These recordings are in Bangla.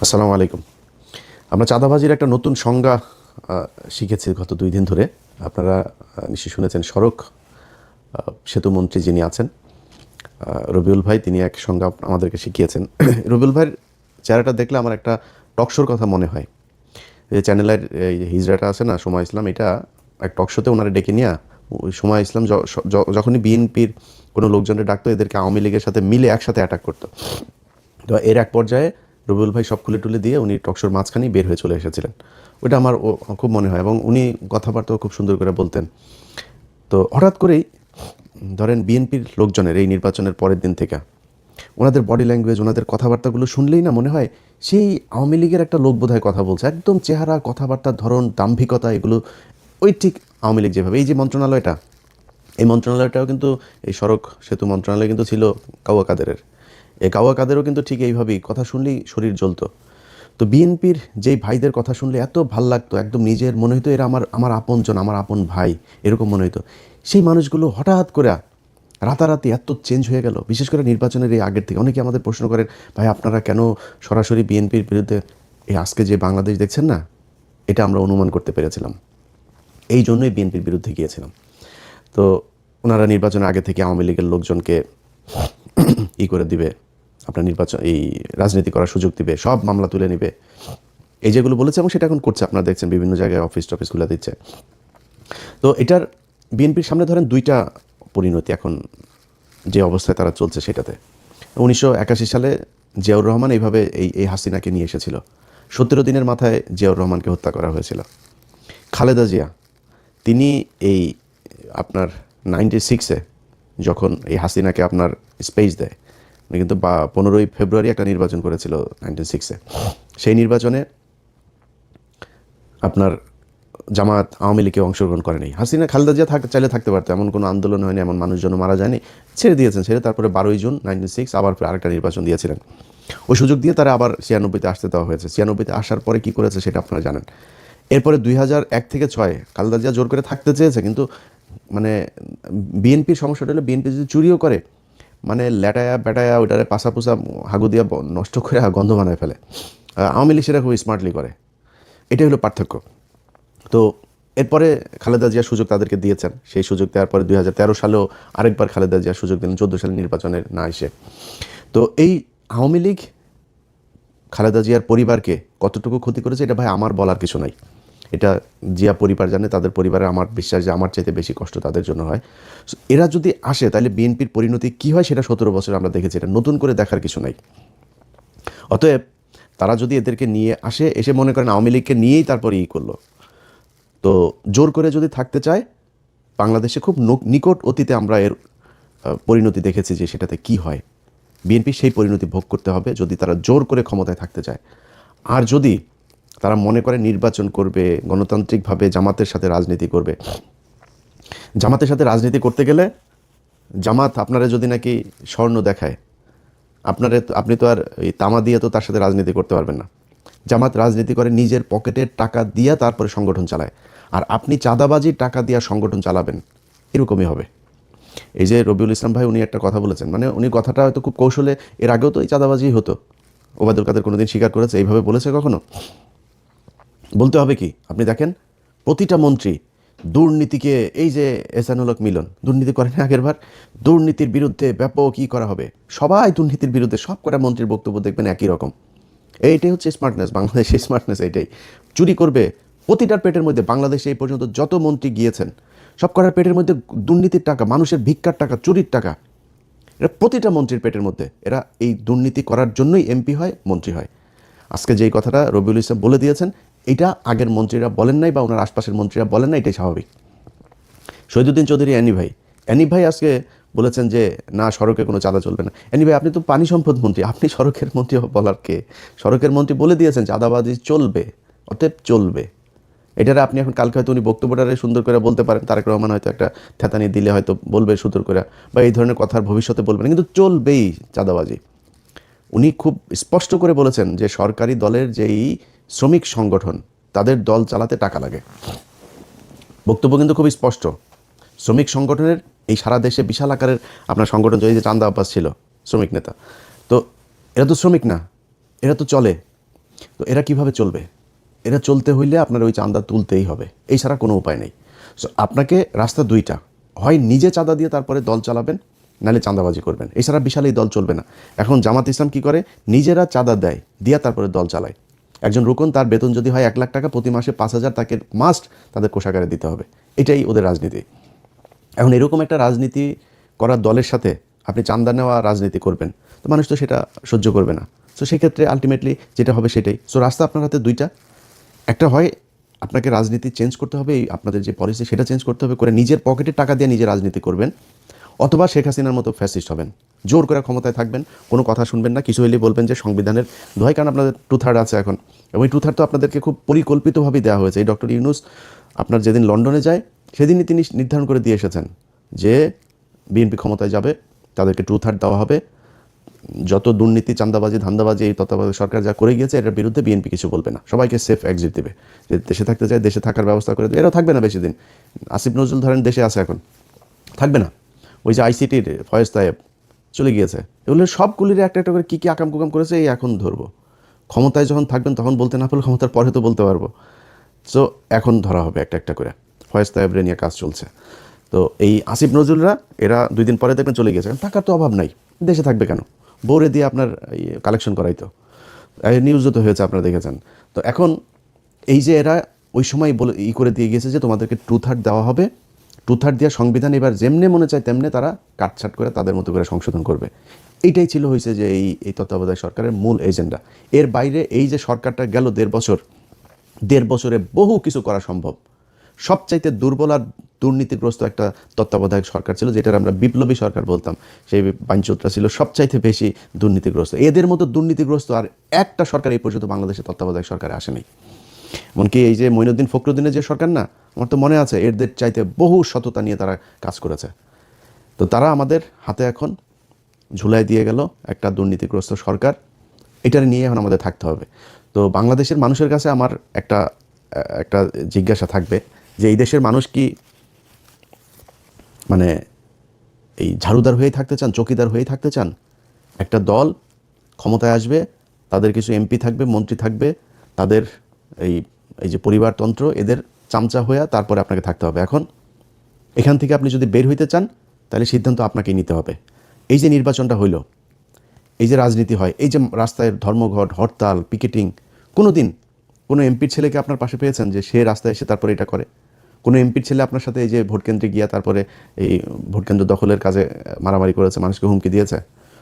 আসসালামু আলাইকুম। আমরা চাঁদাবাজির একটা নতুন সংজ্ঞা শিখেছি গত ২ দিন ধরে। আপনারা নিশ্চয়ই শুনেছেন সড়ক সেতুমন্ত্রী যিনি আছেন রবিউল ভাই, তিনি এক সংজ্ঞা আমাদেরকে শিখিয়েছেন। রবিউল ভাইয়ের চেহারাটা দেখলে আমার একটা টকশোর কথা মনে হয়। যে চ্যানেলের এই হিজড়াটা আছে না, সময় ইসলাম, এটা এক টকশোতে ওনারা ডেকে নিয়ে ওই সময় ইসলাম যখনই বিএনপির কোনো লোকজনের ডাকতো, এদেরকে আওয়ামী লীগের সাথে মিলে একসাথে অ্যাটাক করতো। তো এর এক পর্যায়ে রবিউল ভাই সব খুলে টুলে দিয়ে উনি টকশোর মাঝখানেই বের হয়ে চলে এসেছিলেন। ওটা আমার খুব মনে হয়, এবং উনি কথাবার্তাও খুব সুন্দর করে বলতেন। তো হঠাৎ করেই ধরেন বিএনপির লোকজনের এই নির্বাচনের পরের দিন থেকে ওনাদের বডি ল্যাঙ্গুয়েজ, ওনাদের কথাবার্তাগুলো শুনলেই না মনে হয় সেই আওয়ামী লীগের একটা লোক বোধহয় কথা বলছে। একদম চেহারা, কথাবার্তার ধরন, দাম্ভিকতা, এগুলো ওই ঠিক আওয়ামী লীগ যেভাবে। এই যে মন্ত্রণালয়টা, এই মন্ত্রণালয়টাও কিন্তু, এই সড়ক সেতু মন্ত্রণালয় কিন্তু ছিল কাওয়া কাদেরের। এই কাওয়া কাদেরও কিন্তু ঠিক এইভাবেই কথা শুনলেই শরীর জ্বলতো। তো বিএনপির যেই ভাইদের কথা শুনলে এত ভাল লাগতো, একদম নিজের মনে হতো এরা আমার আমার আপনজন, আমার আপন ভাই, এরকম মনে হতো। সেই মানুষগুলো হঠাৎ করে রাতারাতি এত চেঞ্জ হয়ে গেল, বিশেষ করে নির্বাচনের এই আগের থেকে। অনেকে আমাদের প্রশ্ন করেন, ভাই আপনারা কেন সরাসরি বিএনপির বিরুদ্ধে, এই আজকে যে বাংলাদেশ দেখছেন না, এটা আমরা অনুমান করতে পেরেছিলাম, এই জন্যই বিএনপির বিরুদ্ধে গিয়েছিলাম। তো ওনারা নির্বাচনের আগে থেকে আওয়ামী লীগের লোকজনকে করে দিবে, আপনার নির্বাচন এই রাজনীতি করার সুযোগ দিবে, সব মামলা তুলে নিবে, এই যেগুলো বলেছে, এবং সেটা এখন করছে। আপনারা দেখছেন বিভিন্ন জায়গায় অফিস টফিসগুলো দিচ্ছে। তো এটার বিএনপির সামনে ধরেন দুইটা পরিণতি এখন, যে অবস্থায় তারা চলছে সেটাতে। 1981 সালে জিয়াউর রহমান এইভাবে এই হাসিনাকে নিয়ে এসেছিল। 17 দিনের মাথায় জিয়াউর রহমানকে হত্যা করা হয়েছিল। খালেদা জিয়া, তিনি এই আপনার 96-এ যখন এই হাসিনাকে আপনার স্পেস দেয়, উনি কিন্তু 15ই ফেব্রুয়ারি একটা নির্বাচন করেছিল 96-এ। সেই নির্বাচনে আপনার জামাত আওয়ামী লীগে অংশগ্রহণ করেনি। হাসিনা, খালেদা জিয়া চাইলে থাকতে পারতো, এমন কোনো আন্দোলন হয়নি, এমন মানুষজন মারা যায়নি, ছেড়ে দিয়েছেন। ছেড়ে তারপরে 12ই জুন 96 আবার আরেকটা নির্বাচন দিয়েছিলেন। ওই সুযোগ দিয়ে তারা আবার 96-তে আসতে দেওয়া হয়েছে। 96-তে আসার পরে কী করেছে সেটা আপনারা জানেন। এরপরে 2001 থেকে 6 খালেদা জিয়া জোর করে থাকতে চেয়েছে, কিন্তু মানে বিএনপির সমস্যাটা হলো, বিএনপি যদি চুরিও করে, মানে ল্যাটায়া ব্যাটায়া ওইটারে পাশা পুষা হাগু দিয়া নষ্ট করে গন্ধ বানায় ফেলে। আওয়ামী লীগ সেটা খুব স্মার্টলি করে। এটাই হলো পার্থক্য। তো এরপরে খালেদা জিয়া সুযোগ তাদেরকে দিয়েছেন। সেই সুযোগ দেওয়ার পরে 2013 সালেও আরেকবার খালেদা জিয়া সুযোগ দিলেন, 14 সালের নির্বাচনের না এসে। তো এই আওয়ামী লীগ খালেদা জিয়ার পরিবারকে কতটুকু ক্ষতি করেছে, এটা ভাই আমার বলার কিছু নাই। এটা জিয়া পরিবার জানে, তাদের পরিবারে আমার বিশ্বাস যে আমার চাইতে বেশি কষ্ট তাদের জন্য হয়। এরা যদি আসে তাহলে বিএনপির পরিণতি কী হয় সেটা 17 বছর আমরা দেখেছি। এটা নতুন করে দেখার কিছু নাই। অতএব তারা যদি এদেরকে নিয়ে আসে, এসে মনে করেন আওয়ামী লীগকে নিয়েই তারপরে করলো, তো জোর করে যদি থাকতে চায়, বাংলাদেশে খুব নিকট অতীতে আমরা এর পরিণতি দেখেছি যে সেটাতে কি হয়। বিএনপি সেই পরিণতি ভোগ করতে হবে যদি তারা জোর করে ক্ষমতায় থাকতে চায়। আর যদি তারা মনে করে নির্বাচন করবে, গণতান্ত্রিকভাবে জামাতের সাথে রাজনীতি করবে, জামাতের সাথে রাজনীতি করতে গেলে জামাত আপনারা যদি নাকি স্বর্ণ দেখায়, আপনি তো আর এই তামা দিয়ে তো তার সাথে রাজনীতি করতে পারবেন না। জামাত রাজনীতি করে নিজের পকেটের টাকা দিয়া তারপরে সংগঠন চালায়, আর আপনি চাঁদাবাজির টাকা দিয়া সংগঠন চালাবেন, এরকমই হবে। এই যে রবিউল ইসলাম ভাই, উনি একটা কথা বলেছেন, মানে উনি কথাটা হয়তো খুব কৌশলে, এর আগেও তো এই চাঁদাবাজি হতো, ওবায়দুল কাদের কোনোদিন স্বীকার করেছে এইভাবে বলেছে কখনো? বলতে হবে কি, আপনি দেখেন প্রতিটা মন্ত্রী দুর্নীতিকে, এই যে এহসানুল হক মিলন দুর্নীতি করেন আগের বার, দুর্নীতির বিরুদ্ধে ব্যাপক কী করা হবে, সবাই দুর্নীতির বিরুদ্ধে, সব কটা মন্ত্রীর বক্তব্য দেখবেন একই রকম। এইটাই হচ্ছে স্মার্টনেস, বাংলাদেশের স্মার্টনেস এইটাই। চুরি করবে প্রতিটার পেটের মধ্যে। বাংলাদেশে এই পর্যন্ত যত মন্ত্রী গিয়েছেন, সব কটার পেটের মধ্যে দুর্নীতির টাকা, মানুষের ভিক্ষার টাকা, চুরির টাকা, এটা প্রতিটা মন্ত্রীর পেটের মধ্যে। এরা এই দুর্নীতি করার জন্যই এমপি হয়, মন্ত্রী হয়। আজকে যেই কথাটা রবিউল ইসলাম বলে দিয়েছেন, এটা আগের মন্ত্রীরা বলেন নাই, বা ওনার আশপাশের মন্ত্রীরা বলেন না, এটাই স্বাভাবিক। শহীদুদ্দিন চৌধুরী অ্যানি ভাই আজকে বলেছেন যে না, সড়কে কোনো চাঁদা চলবে না। অ্যানি ভাই, আপনি তো পানি সম্পদ মন্ত্রী, আপনি সড়কের মন্ত্রী বলার কে? সড়কের মন্ত্রী বলে দিয়েছেন চাঁদাবাজি চলবে, অতএব চলবে। এটারে আপনি এখন কালকে হয়তো উনি বক্তব্যটারে সুন্দর করে বলতে পারেন, তারেক রহমান হয়তো একটা থ্যাতানি দিলে হয়তো বলবে সুন্দর করে, বা এই ধরনের কথার ভবিষ্যতে বলবেন, কিন্তু চলবেই চাঁদাবাজি। উনি খুব স্পষ্ট করে বলেছেন যে সরকারি দলের যেই শ্রমিক সংগঠন, তাদের দল চালাতে টাকা লাগে। বক্তব্য কিন্তু খুব স্পষ্ট। শ্রমিক সংগঠনের এই সারা দেশে বিশাল আকারের আপনার সংগঠন, যে চান্দা আব্বাস ছিল শ্রমিক নেতা, তো এরা তো শ্রমিক না, এরা তো চলে। তো এরা কিভাবে চলবে? এরা চলতে হইলে আপনার ওই চাঁদা তুলতেই হবে, এই ছাড়া কোনো উপায় নেই। সো আপনাকে রাস্তা দুইটা, হয় নিজে চাঁদা দিয়ে তারপরে দল চালাবেন, নাহলে চাঁদাবাজি করবেন, এছাড়া বিশাল এই দল চলবে না। এখন জামাত ইসলাম কি করে, নিজেরা চাঁদা দেয়, দিয়া তারপরে দল চালায়। একজন রুকন, তার বেতন যদি হয় 1 লাখ টাকা, প্রতি মাসে 5,000 তাকে মাস্ট তাদের কোষাগারে দিতে হবে। এটাই ওদের রাজনীতি। এখন এরকম একটা রাজনীতি করার দলের সাথে আপনি চাঁদা নেওয়া রাজনীতি করবেন, তো মানুষ তো সেটা সহ্য করবে না। সো সেক্ষেত্রে আলটিমেটলি যেটা হবে সেটাই। সো রাস্তা আপনার হাতে দুইটা, একটা হয় আপনাকে রাজনীতি চেঞ্জ করতে হবে, এই আপনাদের যে পলিসি সেটা চেঞ্জ করতে হবে, করে নিজের পকেটের টাকা দিয়ে নিজে রাজনীতি করবেন, অথবা শেখ হাসিনার মতো ফ্যাসিস্ট হবেন, জোর করে ক্ষমতায় থাকবেন, কোনো কথা শুনবেন না, কিছু হলেই বলবেন যে সংবিধানের দোহাই, কারণ আপনাদের 2/3 আছে এখন, এবং এই 2/3 তো আপনাদেরকে খুব পরিকল্পিতভাবেই দেওয়া হয়েছে। এই ডক্টর ইউনূস আপনার যেদিন লন্ডনে যায় সেদিনই তিনি নির্ধারণ করে দিয়ে এসেছেন যে বিএনপি ক্ষমতায় যাবে, তাদেরকে 2/3 দেওয়া হবে, যত দুর্নীতি, চাঁদাবাজি, ধান্দাবাজি এই তত্ত্বাবধায়ক সরকার যা করে গিয়েছে এটার বিরুদ্ধে বিএনপি কিছু বলবে না, সবাইকে সেফ এক্সিট দেবে, যে দেশে থাকতে চায় দেশে থাকার ব্যবস্থা করে দেবে। এরাও থাকবে না বেশি দিন। আসিফ নজরুল ধরেন দেশে আছে এখন, থাকবে না। ওই যে আইসিটির ফয়েজ তায়েব চলে গিয়েছে, এগুলো সবগুলির একটা একটা করে কী কী আকাম কুকাম করেছে এই এখন ধরবো। ক্ষমতায় যখন থাকবেন তখন বলতে না পারলে ক্ষমতার পরে তো বলতে পারবো। সো এখন ধরা হবে একটা একটা করে। ফয়েজ তায়েবরে নিয়ে কাজ চলছে। তো এই আসিফ নজরুলরা এরা 2 দিন পরে দেখবেন চলে গেছে, টাকার তো অভাব নাই, দেশে থাকবে কেন, বউরে দিয়ে আপনার কালেকশন করাইতো, নিউজও তো হয়েছে আপনারা দেখেছেন। তো এখন এই যে এরা ওই সময় বলে করে দিয়ে গিয়েছে যে তোমাদেরকে 2/3 দেওয়া হবে, 2/3 দেওয়া সংবিধান এবার যেমনে মনে চায় তেমনে তারা কাটছাট করে তাদের মতো করে সংশোধন করবে। এইটাই ছিল হয়েছে যে এই তত্ত্বাবধায়ক সরকারের মূল এজেন্ডা। এর বাইরে এই যে সরকারটা গেল 1.5 বছর, 1.5 বছরে বহু কিছু করা সম্ভব। সবচাইতে দুর্বল আর দুর্নীতিগ্রস্ত একটা তত্ত্বাবধায়ক সরকার ছিল, যেটার আমরা বিপ্লবী সরকার বলতাম, সেই বাঞ্চুতরা ছিল সবচাইতে বেশি দুর্নীতিগ্রস্ত। এদের মতো দুর্নীতিগ্রস্ত আর একটা সরকার এই পর্যন্ত বাংলাদেশে তত্ত্বাবধায়ক সরকারে আসেনি। এমনকি এই যে মঈনুদ্দিন ফখরুদ্দিনের যে সরকার না, আমার তো মনে আছে এদের চাইতে বহু সততা নিয়ে তারা কাজ করেছে। তো তারা আমাদের হাতে এখন ঝুলাই দিয়ে গেল একটা দুর্নীতিগ্রস্ত সরকার, এটা নিয়ে এখন আমাদের থাকতে হবে। তো বাংলাদেশের মানুষের কাছে আমার একটা একটা জিজ্ঞাসা থাকবে যে এই দেশের মানুষ কি মানে এই ঝাড়ুদার হয়েই থাকতে চান, চকিদার হয়েই থাকতে চান? একটা দল ক্ষমতায় আসবে, তাদের কিছু এমপি থাকবে, মন্ত্রী থাকবে, তাদের এই এই যে পরিবারতন্ত্র, এদের চামচা হয়ে তারপরে আপনাকে থাকতে হবে। এখন এখান থেকে আপনি যদি বের হইতে চান তাহলে সিদ্ধান্ত আপনাকেই নিতে হবে। এই যে নির্বাচনটা হইল, এই যে রাজনীতি হয়, এই যে রাস্তায় ধর্মঘট, হরতাল, পিকেটিং, কোনো দিন কোনো এমপির ছেলেকে আপনার পাশে পেয়েছেন যে সে রাস্তায় এসে তারপরে এটা করে? কোনো এমপির ছেলে আপনার সাথে এই যে ভোটকেন্দ্রে গিয়া তারপরে এই ভোটকেন্দ্র দখলের কাজে মারামারি করেছে, মানুষকে হুমকি দিয়েছে?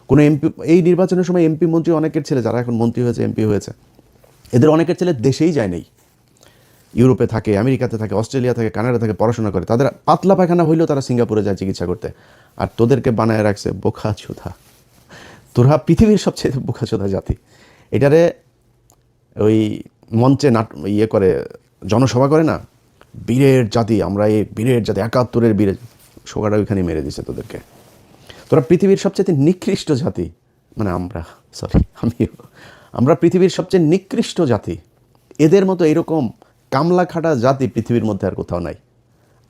কোনো এমপি এই নির্বাচনের সময় এমপি মন্ত্রী অনেকের ছেলে যারা এখন মন্ত্রী হয়েছে, এমপি হয়েছে, এদের অনেকের ছেলে দেশেই যায় নেই, ইউরোপে থাকে, আমেরিকাতে থাকে, অস্ট্রেলিয়া থাকে, কানাডা থেকে পড়াশোনা করে, তাদের পাতলা পায়খানা হইলেও তারা সিঙ্গাপুরে যায় চিকিৎসা করতে। আর তোদেরকে বানায় রাখছে বোকাচোদা। তোরা পৃথিবীর সবচেয়ে বোকাচোদা জাতি। এটারে ওই মঞ্চে করে জনসভা করে না, বীরের জাতি, আমরা এই বীরের জাতি, 71-এর বীরের, সোগাটা ওইখানেই মেরে দিছে তোদেরকে। তোরা পৃথিবীর সবচেয়ে নিকৃষ্ট জাতি, মানে আমরা পৃথিবীর সবচেয়ে নিকৃষ্ট জাতি। এদের মতো এরকম কামলা খাটা জাতি পৃথিবীর মধ্যে আর কোথাও নাই।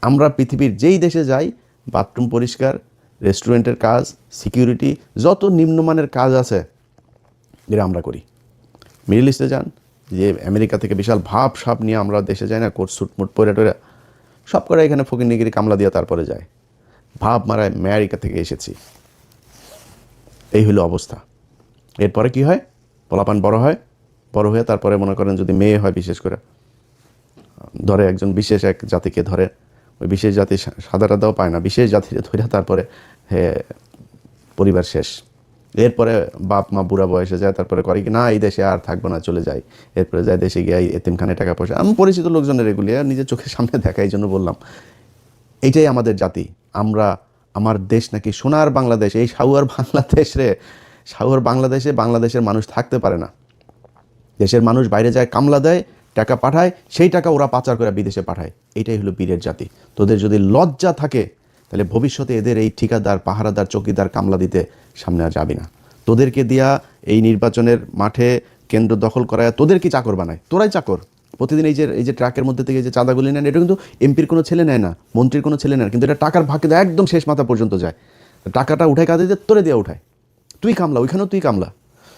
আমরা পৃথিবীর যেই দেশে যাই, বাথরুম পরিষ্কার, রেস্টুরেন্টের কাজ, সিকিউরিটি, যত নিম্নমানের কাজ আছে এরা আমরা করি। মিডল ইস্টে যান, যে আমেরিকা থেকে বিশাল ভাব সাপ নিয়ে আমরা দেশে যাই না, কোট সুটমুট পরে টরে, সব করে এখানে ফকিরনিগিরি কামলা দিয়ে তারপরে যায়, ভাব মারায় আমেরিকা থেকে এসেছি। এই হলো অবস্থা। এরপরে কি হয়, পোলাপান বড় হয়, বড় হয়ে তারপরে মনে করেন যদি মেয়ে হয়, বিশেষ করে ধরে একজন বিশেষ এক জাতিকে ধরে, ওই বিশেষ জাতি সাদাটাও পায় না, বিশেষ জাতিকে ধরে তারপরে পরিবার শেষ। এরপরে বাপ মা বুড়া বয়সে যায়, তারপরে করে কি না এই দেশে আর থাকবো না, চলে যায়। এরপরে যায় দেশে গিয়ে এতিমখানে টাকা পয়সা, আমি পরিচিত লোকজনের এগুলি নিজের চোখের সামনে দেখা, এই জন্য বললাম। এইটাই আমাদের জাতি। আমরা, আমার দেশ নাকি সোনার বাংলাদেশ, এই সাউয়ার বাংলাদেশ রে, সাউয়ার বাংলাদেশে বাংলাদেশের মানুষ থাকতে পারে না। দেশের মানুষ বাইরে যায়, কামলা দেয়, টাকা পাঠায়, সেই টাকা ওরা পাচার করে বিদেশে পাঠায়। এটাই হলো বীরের জাতি। তোদের যদি লজ্জা থাকে তাহলে ভবিষ্যতে এদের এই ঠিকাদার, পাহারাদার, চৌকিদার, কামলা দিতে সামনে আর যাবি না। তোদেরকে দিয়া এই নির্বাচনের মাঠে কেন্দ্র দখল করায় তোদের কি চাকর বানায়? তোরাই চাকর। প্রতিদিন এই যে ট্রাকের মধ্যে থেকে যে চাঁদাগুলি নেন, এটা কিন্তু এমপির কোনো ছেলে নেয় না, মন্ত্রীর কোনো ছেলে নেয় না, কিন্তু এটা টাকার ভাগ কিন্তু একদম শেষ মাথা পর্যন্ত যায়। টাকাটা উঠায় কাঁদে দিয়ে তোরে দিয়ে উঠায়, তুই কামলা, ওইখানেও তুই কামলা।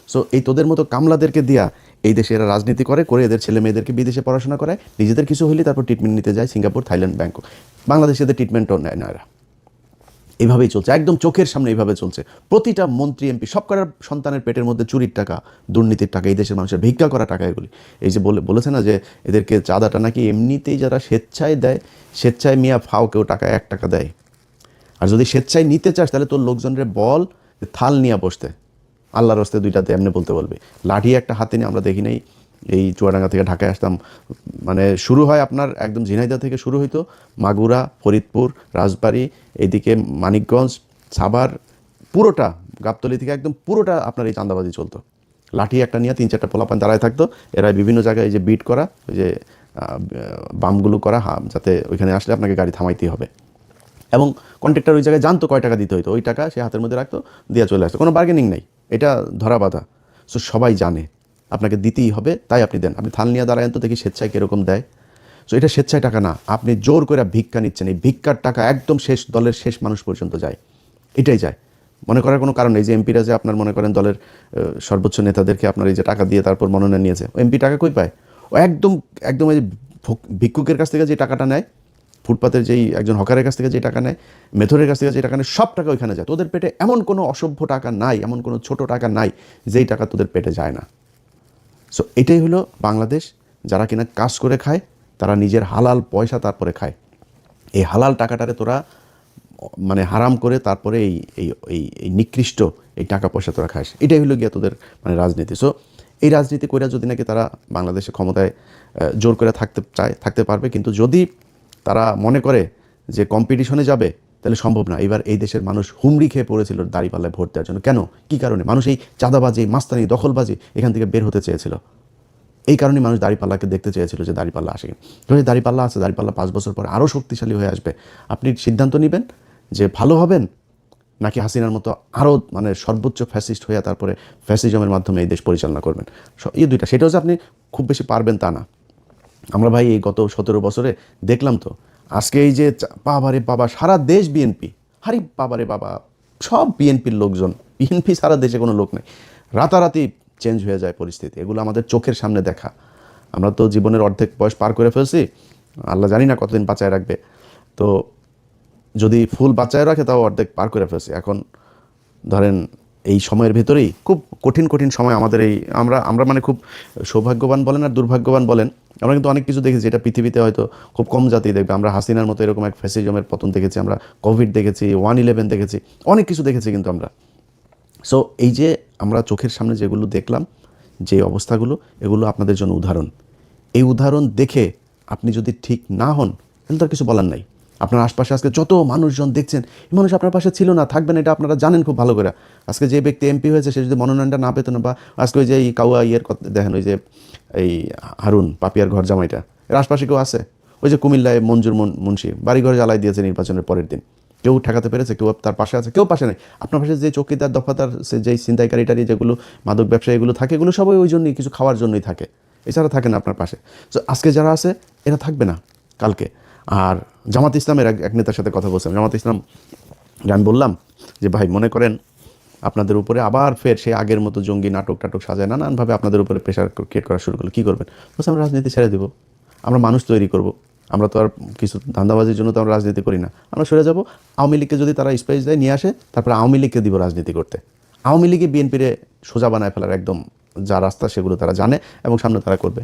সো এই তোদের মতো কামলাদেরকে দিয়া এই দেশে এরা রাজনীতি করে এদের ছেলে মেয়েদেরকে বিদেশে পড়াশোনা করায়, নিজেদের কিছু হইলে তারপর ট্রিটমেন্ট নিতে যায় সিঙ্গাপুর, থাইল্যান্ড, ব্যাংকক। বাংলাদেশে এদের ট্রিটমেন্টও নেয় না এরা। এইভাবেই চলছে, একদম চোখের সামনে এইভাবে চলছে। প্রতিটা মন্ত্রী এমপি সব করার সন্তানের পেটের মধ্যে চুরির টাকা, দুর্নীতির টাকা, এই দেশের মানুষের ভিক্ষা করা টাকা এগুলি। এই যে বলেছে না যে এদেরকে চাঁদাটা নাকি এমনিতেই যারা স্বেচ্ছায় দেয়, স্বেচ্ছায় মিয়া ফাও কেউ টাকা 1 টাকা দেয়, আর যদি স্বেচ্ছায় নিতে চাস তাহলে তোর লোকজনের বল থাল নিয়ে বসতে, আল্লাহর রাস্তায় 2টাতে এমনি বলতে বলবে। লাঠি একটা হাতে নিয়ে আমরা দেখি নাই এই চুয়াডাঙ্গা থেকে ঢাকায় আসতাম, মানে শুরু হয় আপনার একদম ঝিনাইদহ থেকে শুরু হইতো, মাগুরা, ফরিদপুর, রাজবাড়ী, এইদিকে মানিকগঞ্জ, সাভার, পুরোটা গাবতলী থেকে একদম পুরোটা আপনার এই চাঁদাবাজি চলতো। লাঠি একটা নিয়ে 3-4টা পোলাপান দাঁড়ায় থাকতো, এরা বিভিন্ন জায়গায় এই যে বিট করা, ওই যে বামগুলো করা, যাতে ওইখানে আসলে আপনাকে গাড়ি থামাইতেই হবে। এবং কন্ট্রাক্টর ওই জায়গায় জানতো কয় টাকা দিতে হইতো, ওই টাকা সে হাতের মধ্যে রাখতো, দিয়ে চলে আসতো, কোনো বার্গেনিং নাই, এটা ধরা বাঁধা। সো সবাই জানে আপনাকে দিতেই হবে, তাই আপনি দেন। আপনি থাল নিয়ে দাঁড়ায়েন তো দেখি স্বেচ্ছায় কীরকম দেয়। সো এটা স্বেচ্ছায় টাকা না, আপনি জোর করে ভিক্ষা নিচ্ছেন। এই ভিক্ষার টাকা একদম শেষ দলের শেষ মানুষ পর্যন্ত যায়, এটাই যায়। মনে করার কোনো কারণ নেই যে এমপিরা যে আপনার মনে করেন দলের সর্বোচ্চ নেতাদেরকে আপনার এই যে টাকা দিয়ে তারপর মনোনয়ন নিয়েছে, ও এমপি টাকা কই পায়? ও একদম একদম এই ভিক্ষুকের কাছ থেকে যে টাকাটা নেয়, ফুটপাতের যেই একজন হকারের কাছ থেকে যে টাকা নেয়, মেথরের কাছ থেকে যে টাকা নেয়, সব টাকা ওইখানে যায়। তোদের পেটে এমন কোনো অসভ্য টাকা নাই, এমন কোনো ছোট টাকা নাই যেই টাকা তোদের পেটে যায় না। সো এটাই হলো বাংলাদেশ। যারা কিনা কাজ করে খায় তারা নিজের হালাল পয়সা তারপরে খায়। এই হালাল টাকাটারে তোরা মানে হারাম করে তারপরে এই এই এই এই নিকৃষ্ট এই টাকা পয়সা তোরা খাস, এটাই হলো গিয়া তোদের মানে রাজনীতি। সো এই রাজনীতি করে যদি নাকি তারা বাংলাদেশে ক্ষমতায় জোর করে থাকতে পারবে, কিন্তু যদি তারা মনে করে যে কম্পিটিশনে যাবে তাহলে সম্ভব না। এবার এই দেশের মানুষ হুমড়ি খেয়ে পড়েছিল দাঁড়িপাল্লায় ভোট দেওয়ার জন্য। কেন, কী কারণে? মানুষ এই চাঁদাবাজি, মাস্তানি, দখলবাজি এখান থেকে বের হতে চেয়েছিল। এই কারণে মানুষ দাঁড়িপাল্লাকে দেখতে চেয়েছিল যে দাঁড়িপাল্লা আসে। যদি দাঁড়িপাল্লা আছে, দাঁড়িপাল্লা 5 বছর পর আরও শক্তিশালী হয়ে আসবে। আপনি সিদ্ধান্ত নেবেন যে ভালো হবেন নাকি হাসিনার মতো আরও মানে সর্বোচ্চ ফ্যাসিস্ট হয়ে তারপরে ফ্যাসিজমের মাধ্যমে এই দেশ পরিচালনা করবেন। এই দুইটা, সেটাও যে আপনি খুব বেশি পারবেন তা না। আমরা ভাই এই গত 17 বছরে দেখলাম তো, আজকে এই যে বাবারে বাবা সারা দেশ বিএনপি, হারি বাবারে বাবা সব বিএনপির লোকজন, বিএনপি সারা দেশে কোনো লোক নেই, রাতারাতি চেঞ্জ হয়ে যায় পরিস্থিতি। এগুলো আমাদের চোখের সামনে দেখা। আমরা তো জীবনের অর্ধেক বয়স পার করে ফেলছি, আল্লাহ জানি না কতদিন বাঁচায় রাখবে। তো যদি ফুল বাঁচায় রাখে তাও অর্ধেক পার করে ফেলছি। এখন ধরেন এই সময়ের ভেতরেই খুব কঠিন কঠিন সময় আমাদের এই আমরা মানে খুব সৌভাগ্যবান বলেন আর দুর্ভাগ্যবান বলেন, আমরা কিন্তু অনেক কিছু দেখেছি যেটা পৃথিবীতে হয়তো খুব কম জাতি দেখবে। আমরা হাসিনার মতো এরকম এক ফ্যাসিজমের পতন দেখেছি, আমরা কোভিড দেখেছি, 1/11 দেখেছি, অনেক কিছু দেখেছি কিন্তু আমরা। সো এই যে আমরা চোখের সামনে যেগুলো দেখলাম, যে অবস্থাগুলো, এগুলো আপনাদের জন্য উদাহরণ। এই উদাহরণ দেখে আপনি যদি ঠিক না হন তাহলে তার কিছু বলার নাই। আপনার আশপাশে আজকে যত মানুষজন দেখছেন, এই মানুষ আপনার পাশে ছিল না, থাকবে না, এটা আপনারা জানেন খুব ভালো করে। আজকে যে ব্যক্তি এমপি হয়েছে সে যদি মনোনয়নটা না পেত না, বা আজকে ওই যে এই কাউয়া ইয়ের কথা দেখেন, ওই যে এই হারুন পাপিয়ার ঘর জামাইটা, এর আশপাশে কেউ আছে? ওই যে কুমিল্লায় মঞ্জুর মুন্সি বাড়িঘর জ্বালাই দিয়েছে নির্বাচনের পরের দিন। কেউ ঠেকাতে পেরেছে? কেউ তার পাশে আছে? কেউ পাশে নেই। আপনার পাশে যে চৌকিদার, দফাদার, যেই ছিনতাইকারীটারি, যেগুলো মাদক ব্যবসায়ী এগুলো থাকে, এগুলো সবাই ওই জন্যই, কিছু খাওয়ার জন্যই থাকে, এছাড়া থাকে না আপনার পাশে। তো আজকে যারা আছে এরা থাকবে না কালকে। আর জামাত ইসলামের এক নেতার সাথে কথা বলছিলাম, জামাত ইসলাম আমি বললাম যে ভাই মনে করেন আপনাদের উপরে আবার ফের সেই আগের মতো জঙ্গি নাটক টাটক সাজায় নানানভাবে আপনাদের উপরে প্রেশার ক্রিয়েট করা শুরু করলো, কী করবেন? বলছে আমরা রাজনীতি ছেড়ে দেবো, আমরা মানুষ তৈরি করব। আমরা তো আর কিছু ধান্দাবাজির জন্য তো আমরা রাজনীতি করি না, আমরা সরে যাব। আওয়ামী লীগকে যদি তারা স্পেস দেয় নিয়ে আসে, তারপরে আওয়ামী লীগকে দিব রাজনীতি করতে। আওয়ামী লীগে বিএনপিরে সোজা বানায় ফেলার একদম যা রাস্তা সেগুলো তারা জানে এবং সামনে তারা করবে।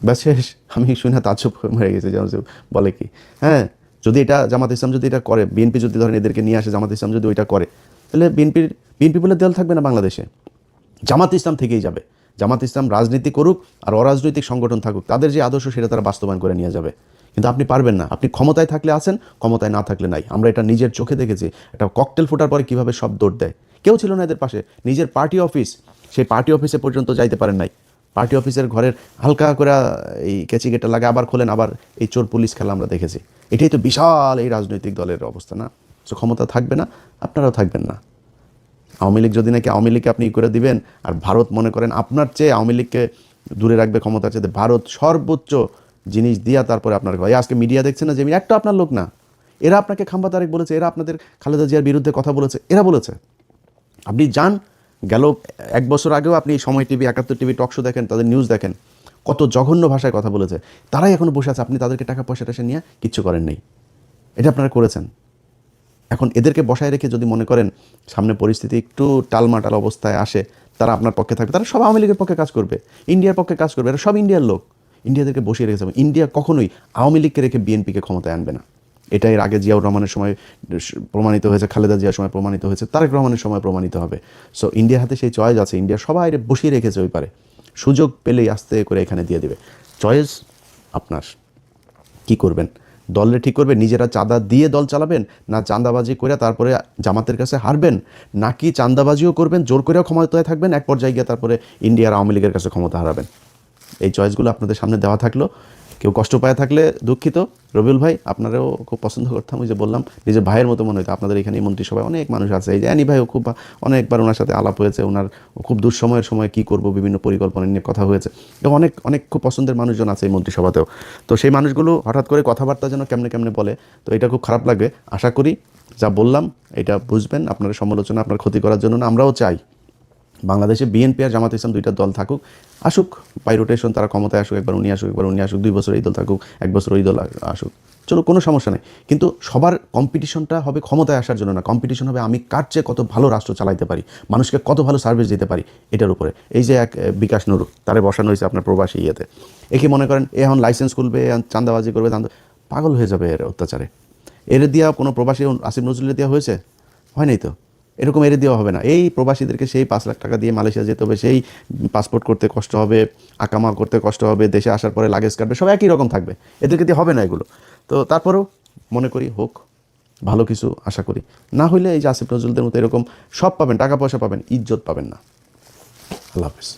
ব্যাস শেষ। আমি শুনে তাজ্জব হয়ে গেছে, যেমন বলে কি, হ্যাঁ যদি এটা জামাত ইসলাম যদি এটা করে, বিএনপি যদি ধরেন এদেরকে নিয়ে আসে, জামাত ইসলাম যদি ওইটা করে, তাহলে বিএনপি বলে দল থাকবে না বাংলাদেশে, জামাত ইসলাম থেকেই যাবে। জামাত ইসলাম রাজনীতি করুক আর অরাজনৈতিক সংগঠন থাকুক, তাদের যে আদর্শ সেটা তারা বাস্তবায়ন করে নিয়ে যাবে। কিন্তু আপনি পারবেন না। আপনি ক্ষমতায় থাকলে আছেন, ক্ষমতায় না থাকলে নাই। আমরা এটা নিজের চোখে দেখেছি। একটা ককটেল ফোটার পরে কীভাবে সব দৌড় দেয়, কেউ ছিল না এদের পাশে। নিজের পার্টি অফিস, সেই পার্টি অফিসে পর্যন্ত যাইতে পারেন নাই। পার্টি অফিসের ঘরের হালকা করে এই কেচি গেটটা লাগে, আবার খোলেন, আবার এই চোর পুলিশ খেলা আমরা দেখেছি। এটাই তো বিশাল এই রাজনৈতিক দলের অবস্থা না? সো ক্ষমতা থাকবে না, আপনারাও থাকবেন না। আওয়ামী লীগ যদি নাকি আওয়ামী লীগকে আপনি করে দিবেন, আর ভারত মনে করেন আপনার চেয়ে আওয়ামী লীগকে দূরে রাখবে ক্ষমতার চেয়ে, ভারত সর্বোচ্চ জিনিস দিয়া তারপরে আপনার ভাই আজকে মিডিয়া দেখছে না যে একটা আপনার লোক না, এরা আপনাকে খাম্বা তারেক বলেছে, এরা আপনাদের খালেদা জিয়ার বিরুদ্ধে কথা বলেছে, এরা বলেছে। আপনি যান গেল 1 বছর আগেও আপনি সময় টিভি, 71 টিভি টক শো দেখেন, তাদের নিউজ দেখেন, কত জঘন্য ভাষায় কথা বলেছে। তারাই এখনো বসে আছে, আপনি তাদেরকে টাকা পয়সা টয়সা নিয়ে কিচ্ছু করেন নাই। এটা আপনারা করেছেন। এখন এদেরকে বসায় রেখে যদি মনে করেন সামনে পরিস্থিতি একটু টালমাটাল অবস্থায় আসে, তারা আপনার পক্ষে থাকবে, তারা সব আওয়ামী লীগের পক্ষে কাজ করবে, ইন্ডিয়ার পক্ষে কাজ করবে, এরা সব ইন্ডিয়ার লোক। ইন্ডিয়াদেরকে বসিয়ে রেখেছে। ইন্ডিয়া কখনোই আওয়ামী লীগকে রেখে বিএনপিকে ক্ষমতায় আনবে না। এটা এর আগে জিয়াউর রহমানের সময় প্রমাণিত হয়েছে, খালেদা জিয়ার সময় প্রমাণিত হয়েছে, তারেক রহমানের সময় প্রমাণিত হবে। সো ইন্ডিয়ার হাতে সেই চয়েস আছে, ইন্ডিয়া সবাই বসিয়ে রেখেছে ওই পারে, সুযোগ পেলেই আস্তে করে এখানে দিয়ে দেবে। চয়েস আপনার, কি করবেন? দলে ঠিক করবেন নিজেরা চাঁদা দিয়ে দল চালাবেন, না চাঁদাবাজি করে তারপরে জামাতের কাছে হারবেন, নাকি চাঁদাবাজিও করবেন, জোর করেও ক্ষমতায় থাকবেন, এক পর্যায়ে গিয়ে তারপরে ইন্ডিয়ার আওয়ামী লীগের কাছে ক্ষমতা হারাবেন। এই চয়েসগুলো আপনাদের সামনে দেওয়া থাকলো। কেউ কষ্ট পায় থাকলে দুঃখিত। রবিউল ভাই, আপনারাও খুব পছন্দ করতাম, ওই যে বললাম নিজের ভাইয়ের মতো মনে হতো। আপনাদের এখানে মন্ত্রিসভায় অনেক মানুষ আছে, এই যে অ্যানি ভাইও খুব অনেকবার ওনার সাথে আলাপ হয়েছে, ওনার খুব দুঃসময়ের সময় কী করব বিভিন্ন পরিকল্পনা নিয়ে কথা হয়েছে, এবং অনেক অনেক খুব পছন্দের মানুষজন আছে এই মন্ত্রিসভাতেও। তো সেই মানুষগুলো হঠাৎ করে কথাবার্তা যেন কেমনে কেমনে বলে, তো এটা খুব খারাপ লাগে। আশা করি যা বললাম এটা বুঝবেন, আপনার সমালোচনা আপনার ক্ষতি করার জন্য না। আমরাও চাই বাংলাদেশে বিএনপি আর জামাত ইসলাম দুইটা দল থাকুক, আসুক বাই রোটেশন, তারা ক্ষমতায় আসুক, একবার উনি আসুক, একবার উনি আসুক, 2 বছর এই দল থাকুক, 1 বছর ওই দল আসুক, চলো, কোনো সমস্যা নেই। কিন্তু সবার কম্পিটিশনটা হবে ক্ষমতায় আসার জন্য না, কম্পিটিশন হবে আমি কার চেয়ে কত ভালো রাষ্ট্র চালাইতে পারি, মানুষকে কত ভালো সার্ভিস দিতে পারি, এটার উপরে। এই যে এক বিকাশ নুরু, তারে বসানো হয়েছে আপনার প্রবাসী ইয়েতে, একে মনে করেন এ এখন লাইসেন্স খুলবে, চাঁদাবাজি করবে, পাগল হয়ে যাবে এর অত্যাচারে। এর দেওয়া কোনো প্রবাসী আসিফ নজরুলের দেওয়া হয়েছে? হয় নাই তো। এরকম এড়ে দেওয়া হবে না। এই প্রবাসীদেরকে সেই 5 লাখ টাকা দিয়ে মালয়েশিয়া যেতে হবে, সেই পাসপোর্ট করতে কষ্ট হবে, আকামা করতে কষ্ট হবে, দেশে আসার পরে লাগেজ কাটবে, সব একই রকম থাকবে, এদেরকে দিয়ে হবে না এগুলো। তো তারপরেও মনে করি হোক, ভালো কিছু আশা করি। না হইলে এই যে আসিফ নজরুলদের মতো এরকম সব পাবেন, টাকা পয়সা পাবেন, ইজ্জত পাবেন না। আল্লাহ হাফেজ।